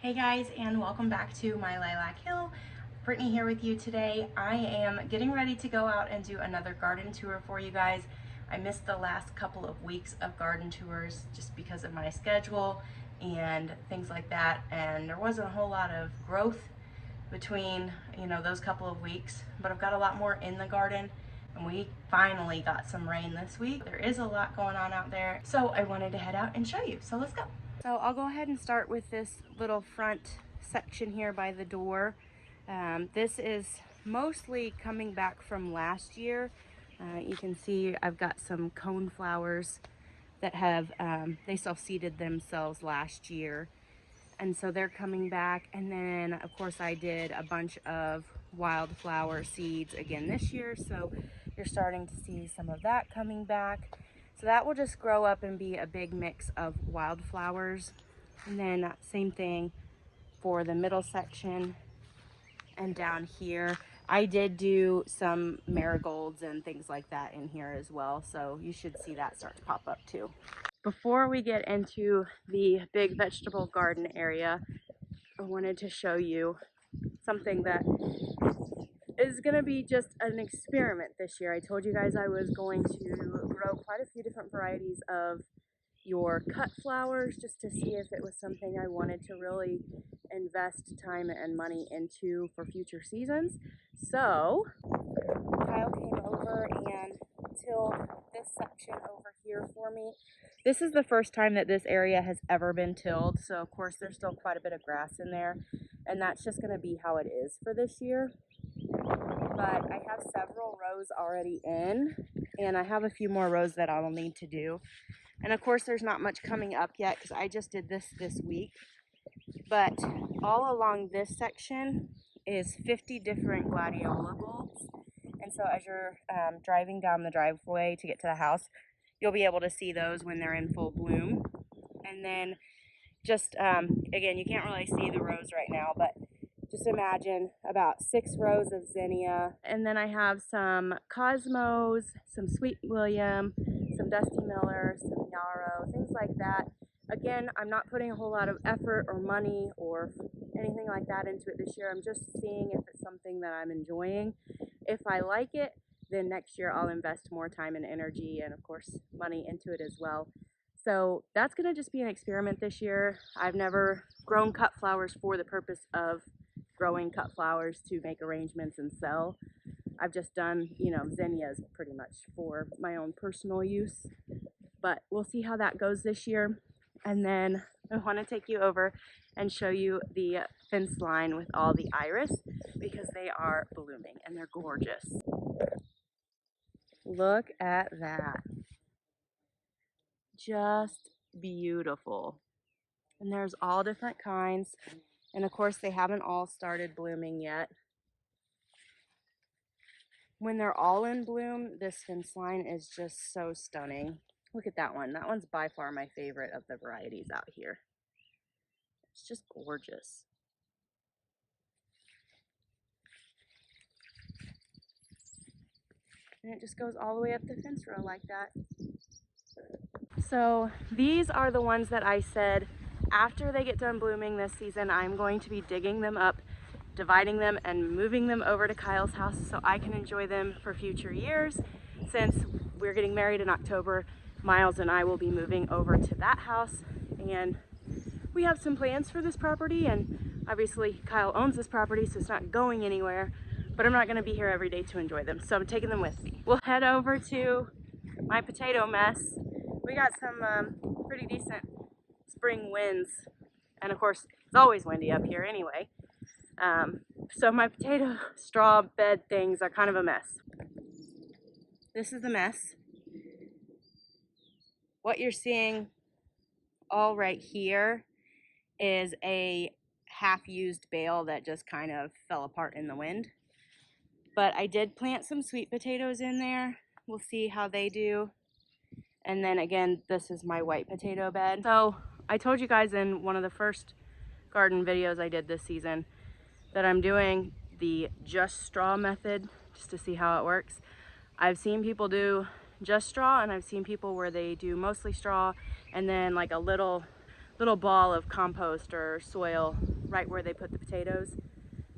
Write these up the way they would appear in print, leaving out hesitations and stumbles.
Hey guys, and welcome back to my Lilac Hill. Brittany here with you today. I am getting ready to go out and do another garden tour for you guys. I missed the last couple of weeks of garden tours just because of my schedule and things like that, and there wasn't a whole lot of growth between those couple of weeks, but I've got a lot more in the garden, and we finally got some rain this week. There is a lot going on out there, so I wanted to head out and show you. So let's go. So I'll go ahead and start with this little front section here by the door. This is mostly coming back from last year. You can see I've got some cone flowers that have, they self-seeded themselves last year. And so they're coming back. And then of course I did a bunch of wildflower seeds again this year. So you're starting to see some of that coming back. So that will just grow up and be a big mix of wildflowers. And then same thing for the middle section and down here. I did do some marigolds and things like that in here as well. So you should see that start to pop up too. Before we get into the big vegetable garden area, I wanted to show you something that is going to be just an experiment this year. I told you guys I was going to grow quite a few different varieties of your cut flowers just to see if it was something I wanted to really invest time and money into for future seasons. So Kyle came over and tilled this section over here for me. This is the first time that this area has ever been tilled, so of course there's still quite a bit of grass in there, and that's just going to be how it is for this year. But I have several rows already in, and I have a few more rows that I'll need to do. And of course there's not much coming up yet because I just did this week. But all along this section is 50 different gladiola bulbs. And so as you're driving down the driveway to get to the house, you'll be able to see those when they're in full bloom. And then just, again, you can't really see the rows right now, but just imagine about 6 rows of zinnia. And then I have some cosmos, some sweet William, some Dusty Miller, some yarrow, things like that. Again, I'm not putting a whole lot of effort or money or anything like that into it this year. I'm just seeing if it's something that I'm enjoying. If I like it, then next year I'll invest more time and energy and of course money into it as well. So that's going to just be an experiment this year. I've never grown cut flowers for the purpose of growing cut flowers to make arrangements and sell. I've just done, zinnias pretty much for my own personal use. But we'll see how that goes this year. And then I want to take you over and show you the fence line with all the iris because they are blooming and they're gorgeous. Look at that. Just beautiful. And there's all different kinds. And of course they haven't all started blooming yet. When they're all in bloom, this fence line is just so stunning. Look at that one. That one's by far my favorite of the varieties out here. It's just gorgeous. And it just goes all the way up the fence row like that. So these are the ones that I said after they get done blooming this season, I'm going to be digging them up, dividing them, and moving them over to Kyle's house so I can enjoy them for future years. Since we're getting married in October, Miles and I will be moving over to that house, and we have some plans for this property, and obviously Kyle owns this property, so it's not going anywhere, but I'm not going to be here every day to enjoy them, so I'm taking them with me. We'll head over to my potato mess. We got some pretty decent spring winds, and of course it's always windy up here anyway. So my potato straw bed things are kind of a mess. This is the mess. What you're seeing all right here is a half-used bale that just kind of fell apart in the wind. But I did plant some sweet potatoes in there. We'll see how they do. And then again, this is my white potato bed. So I told you guys in one of the first garden videos I did this season that I'm doing the just straw method just to see how it works. I've seen people do just straw, and I've seen people where they do mostly straw and then like a little little ball of compost or soil right where they put the potatoes.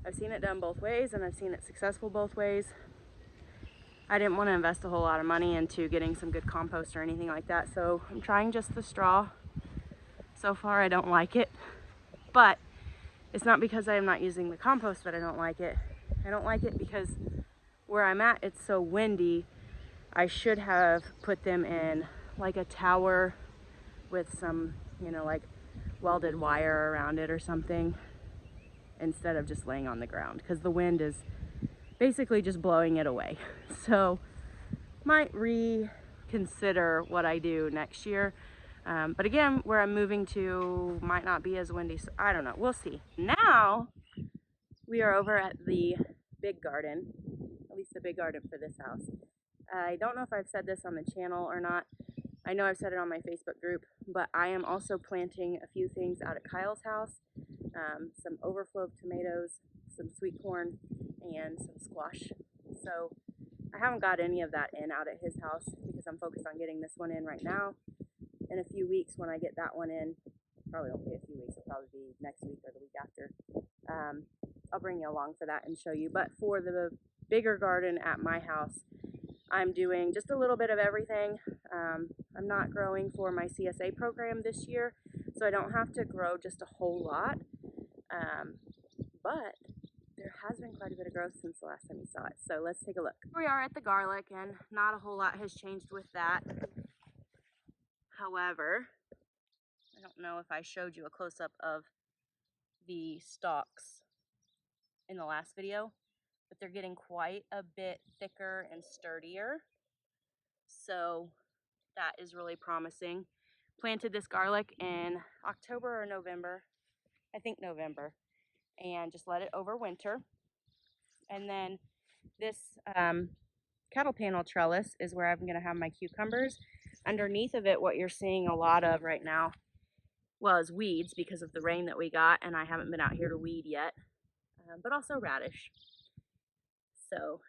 I've seen it done both ways, and I've seen it successful both ways. I didn't want to invest a whole lot of money into getting some good compost or anything like that, so I'm trying just the straw. So far I don't like it, but it's not because I am not using the compost that I don't like it. I don't like it because where I'm at, it's so windy. I should have put them in like a tower with some, you know, like welded wire around it or something, instead of just laying on the ground, because the wind is basically just blowing it away. So might reconsider what I do next year. But again, where I'm moving to might not be as windy, so I don't know, we'll see. Now we are over at the big garden, at least the big garden for this house. I don't know if I've said this on the channel or not. I know I've said it on my Facebook group, but I am also planting a few things out at Kyle's house. Some overflow of tomatoes, some sweet corn, and some squash. So I haven't got any of that in out at his house because I'm focused on getting this one in right now. In a few weeks, when I get that one in, probably won't be a few weeks, it'll probably be next week or the week after. I'll bring you along for that and show you. But for the bigger garden at my house, I'm doing just a little bit of everything. I'm not growing for my CSA program this year, so I don't have to grow just a whole lot. But there has been quite a bit of growth since the last time you saw it. So let's take a look. Here we are at the garlic, and not a whole lot has changed with that. However, I don't know if I showed you a close-up of the stalks in the last video, but they're getting quite a bit thicker and sturdier. So that is really promising. Planted this garlic in October or November, I think November, and just let it overwinter. And then this cattle panel trellis is where I'm going to have my cucumbers. Underneath of it, what you're seeing a lot of right now, well, is weeds because of the rain that we got, and I haven't been out here to weed yet, but also radish. So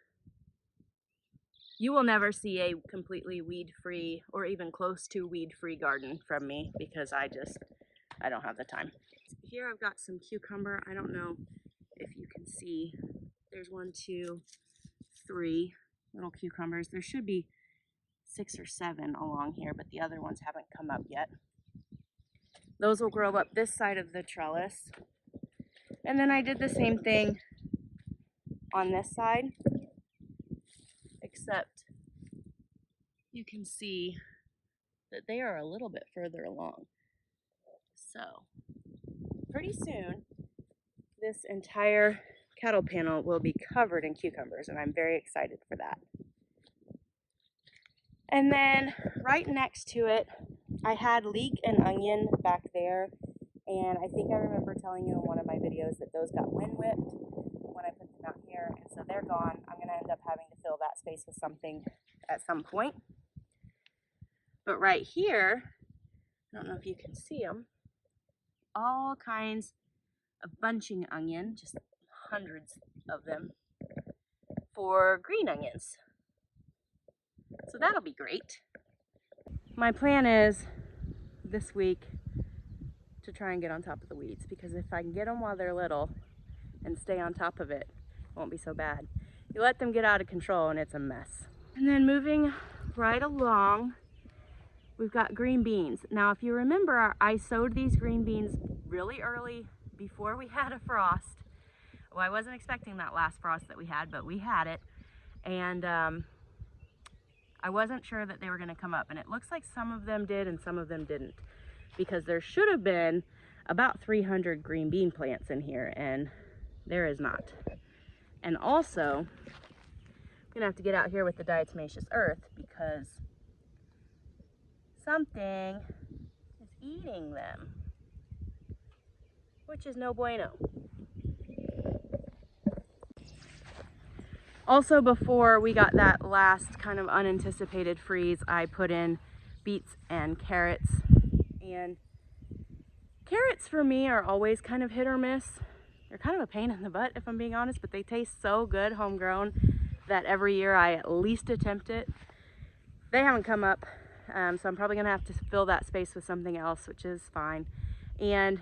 you will never see a completely weed-free or even close to weed-free garden from me because I don't have the time. Here I've got some cucumber. I don't know if you can see. There's 1, 2, 3 little cucumbers. There should be 6 or 7 along here, but the other ones haven't come up yet. Those will grow up this side of the trellis. And then I did the same thing on this side, except you can see that they are a little bit further along. So pretty soon, this entire cattle panel will be covered in cucumbers, and I'm very excited for that. And then right next to it, I had leek and onion back there, and I think I remember telling you in one of my videos that those got wind whipped when I put them out here, and so they're gone. I'm going to end up having to fill that space with something at some point. But right here, I don't know if you can see them, all kinds of bunching onion, just hundreds of them, for green onions. So that'll be great. My plan is this week to try and get on top of the weeds, because if I can get them while they're little and stay on top of it, it won't be so bad. You let them get out of control and it's a mess. And then moving right along, we've got green beans. Now, if you remember, I sowed these green beans really early before we had a frost. Well, I wasn't expecting that last frost that we had, but we had it. And I wasn't sure that they were going to come up. And it looks like some of them did and some of them didn't, because there should have been about 300 green bean plants in here, and there is not. And also, I'm going to have to get out here with the diatomaceous earth because something is eating them, which is no bueno. Also, before we got that last kind of unanticipated freeze, I put in beets and carrots. And carrots for me are always kind of hit or miss. They're kind of a pain in the butt, if I'm being honest, but they taste so good homegrown that every year I at least attempt it. They haven't come up, so I'm probably gonna have to fill that space with something else, which is fine. And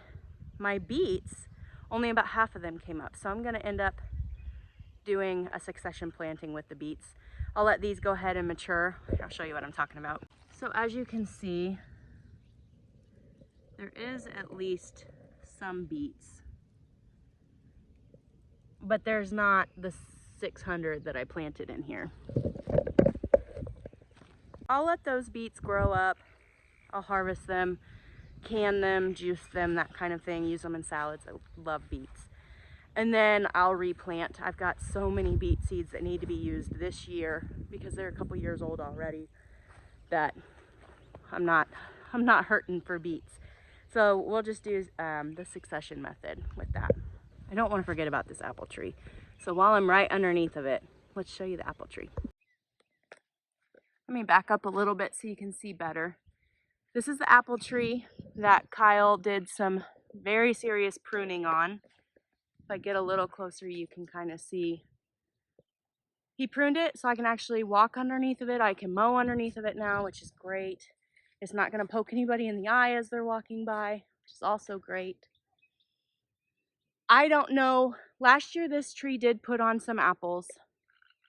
my beets, only about half of them came up. So I'm gonna end up doing a succession planting with the beets. I'll let these go ahead and mature. I'll show you what I'm talking about. So as you can see, there is at least some beets, but there's not the 600 that I planted in here. I'll let those beets grow up. I'll harvest them, can them, juice them, that kind of thing, use them in salads. I love beets. And then I'll replant. I've got so many beet seeds that need to be used this year because they're a couple years old already that I'm not hurting for beets. So we'll just do the succession method with that. I don't want to forget about this apple tree. So while I'm right underneath of it, let's show you the apple tree. Let me back up a little bit so you can see better. This is the apple tree that Kyle did some very serious pruning on. If I get a little closer, you can kind of see. He pruned it so I can actually walk underneath of it. I can mow underneath of it now, which is great. It's not going to poke anybody in the eye as they're walking by, which is also great. I don't know. Last year, this tree did put on some apples.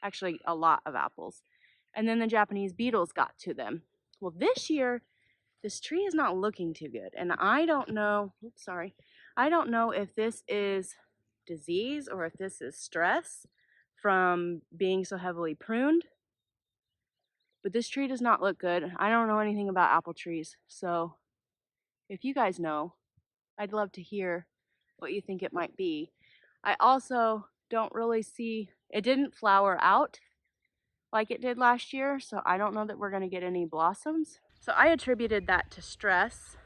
Actually, a lot of apples. And then the Japanese beetles got to them. Well, this year, this tree is not looking too good. And I don't know, oops, sorry. I don't know if this is disease or if this is stress from being so heavily pruned. But this tree does not look good. I don't know anything about apple trees. So if you guys know, I'd love to hear what you think it might be. I also don't really see, it didn't flower out like it did last year. So I don't know that we're gonna get any blossoms. So I attributed that to stress.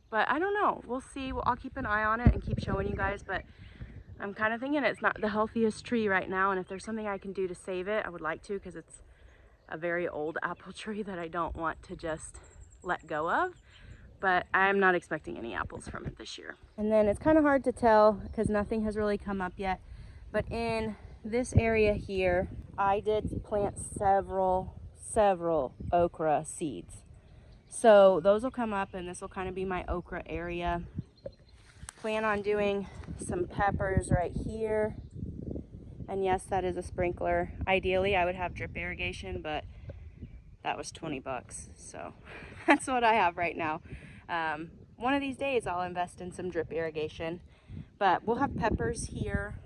But I don't know, we'll see. I'll keep an eye on it and keep showing you guys, but I'm kind of thinking it's not the healthiest tree right now, and if there's something I can do to save it, I would like to, because it's a very old apple tree that I don't want to just let go of, but I'm not expecting any apples from it this year. And then it's kind of hard to tell because nothing has really come up yet, but in this area here, I did plant several okra seeds. So those will come up, and this will kind of be my okra area. Plan on doing some peppers right here. And yes, that is a sprinkler. Ideally, I would have drip irrigation, but that was 20 bucks. So that's what I have right now. One of these days, I'll invest in some drip irrigation. But we'll have peppers here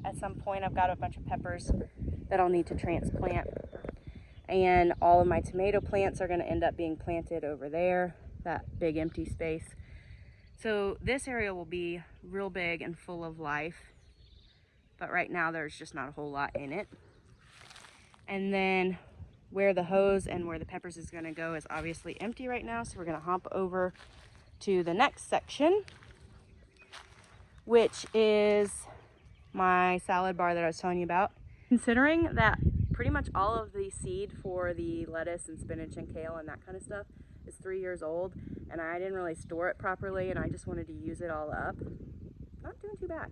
at some point. I've got a bunch of peppers that I'll need to transplant. And all of my tomato plants are going to end up being planted over there, that big empty space. So this area will be real big and full of life, but right now there's just not a whole lot in it. And then where the hose and where the peppers is going to go is obviously empty right now, so we're going to hop over to the next section, which is my salad bar that I was telling you about. Considering that pretty much all of the seed for the lettuce and spinach and kale and that kind of stuff is 3 years old, and I didn't really store it properly, and I just wanted to use it all up. Not doing too bad.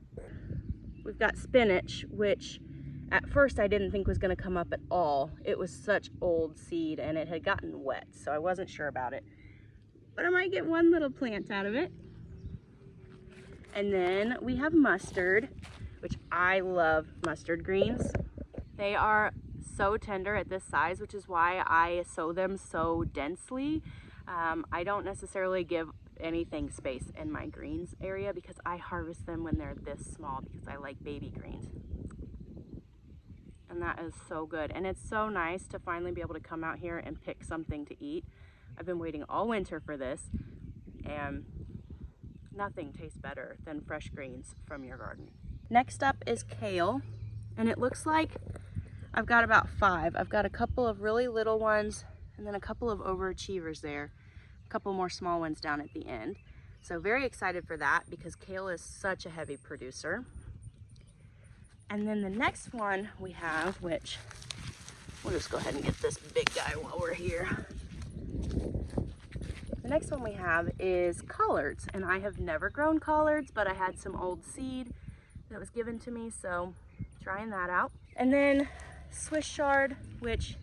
We've got spinach, which at first I didn't think was going to come up at all. It was such old seed and it had gotten wet, so I wasn't sure about it. But I might get one little plant out of it. And then we have mustard, which I love mustard greens. They are so tender at this size, which is why I sow them so densely. I don't necessarily give anything space in my greens area because I harvest them when they're this small because I like baby greens. And that is so good. And it's so nice to finally be able to come out here and pick something to eat. I've been waiting all winter for this, and nothing tastes better than fresh greens from your garden. Next up is kale, and it looks like I've got about 5. I've got a couple of really little ones and then a couple of overachievers there, a couple more small ones down at the end. So very excited for that because kale is such a heavy producer. And then the next one we have, which we'll just go ahead and get this big guy while we're here. The next one we have is collards, and I have never grown collards, but I had some old seed that was given to me, so trying that out. And then Swiss chard, which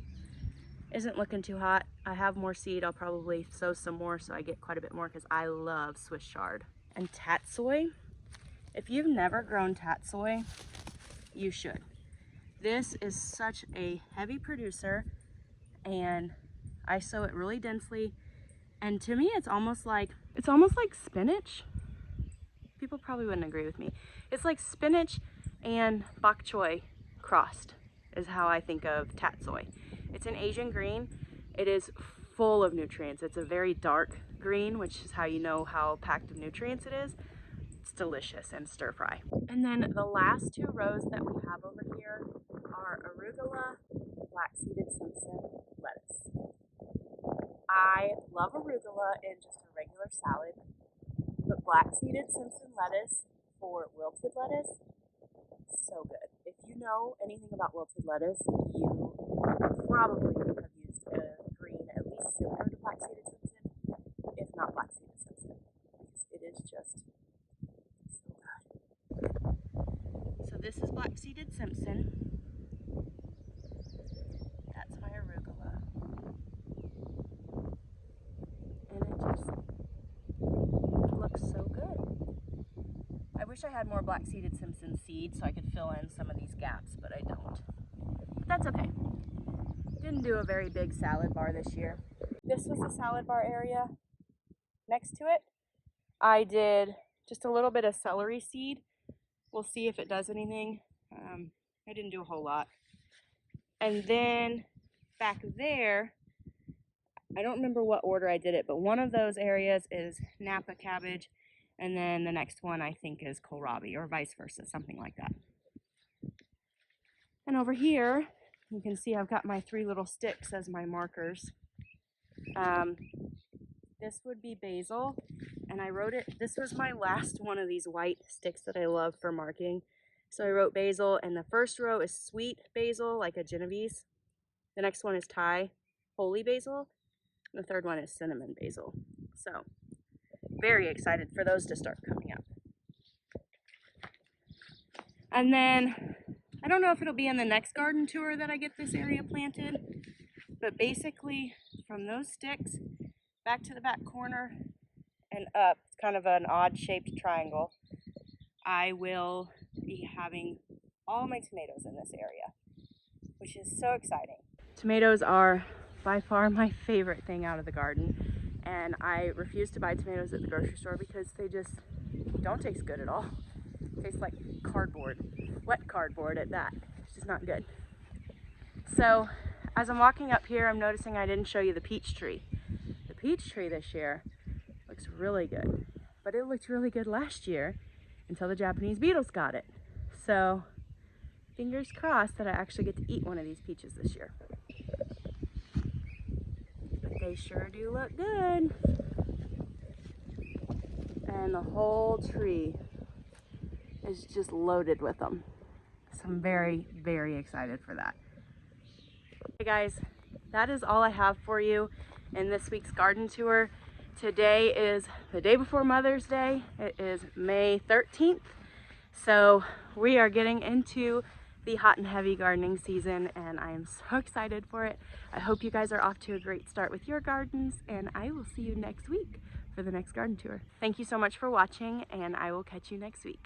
isn't looking too hot. I have more seed. I'll probably sow some more so I get quite a bit more because I love Swiss chard. And tatsoi, if you've never grown tatsoi, you should. This is such a heavy producer, and I sow it really densely. And to me, it's almost like spinach. People probably wouldn't agree with me. It's like spinach and bok choy crossed is how I think of tatsoi. It's an Asian green. It is full of nutrients. It's a very dark green, which is how you know how packed of nutrients it is. It's delicious and stir fry. And then the last two rows that we have over here are arugula, black-seeded Simpson lettuce. I love arugula in just a regular salad, but black-seeded Simpson lettuce for wilted lettuce, so good. If you know anything about wilted lettuce, you probably have used a green at least similar to black-seeded Simpson, if not black-seeded Simpson, because it is just so good. So this is black-seeded Simpson. That's my arugula. And it just looks so good. I wish I had more black-seeded Simpson seed so I could fill in some of these gaps, but I don't. But that's okay. Didn't do a very big salad bar this year. This was the salad bar area. Next to it, I did just a little bit of celery seed. We'll see if it does anything. I didn't do a whole lot. And then back there, I don't remember what order I did it, but one of those areas is Napa cabbage, and then the next one I think is kohlrabi, or vice versa, something like that. And over here, you can see I've got my 3 little sticks as my markers. This would be basil, and I wrote it, this was my last one of these white sticks that I love for marking. So I wrote basil, and the first row is sweet basil, like a Genovese. The next one is Thai holy basil. The third one is cinnamon basil. So, very excited for those to start coming up. And then, I don't know if it'll be in the next garden tour that I get this area planted, but basically from those sticks back to the back corner and up, it's kind of an odd shaped triangle, I will be having all my tomatoes in this area, which is so exciting. Tomatoes are by far my favorite thing out of the garden, and I refuse to buy tomatoes at the grocery store because they just don't taste good at all. It tastes like cardboard, wet cardboard at that. It's just not good. So as I'm walking up here, I'm noticing I didn't show you the peach tree. The peach tree this year looks really good, but it looked really good last year until the Japanese beetles got it. So fingers crossed that I actually get to eat one of these peaches this year. They sure do look good. And the whole tree is just loaded with them. So I'm very, very excited for that. Hey guys, that is all I have for you in this week's garden tour. Today is the day before Mother's Day. It is May 13th. So we are getting into the hot and heavy gardening season, and I am so excited for it. I hope you guys are off to a great start with your gardens, and I will see you next week for the next garden tour. Thank you so much for watching, and I will catch you next week.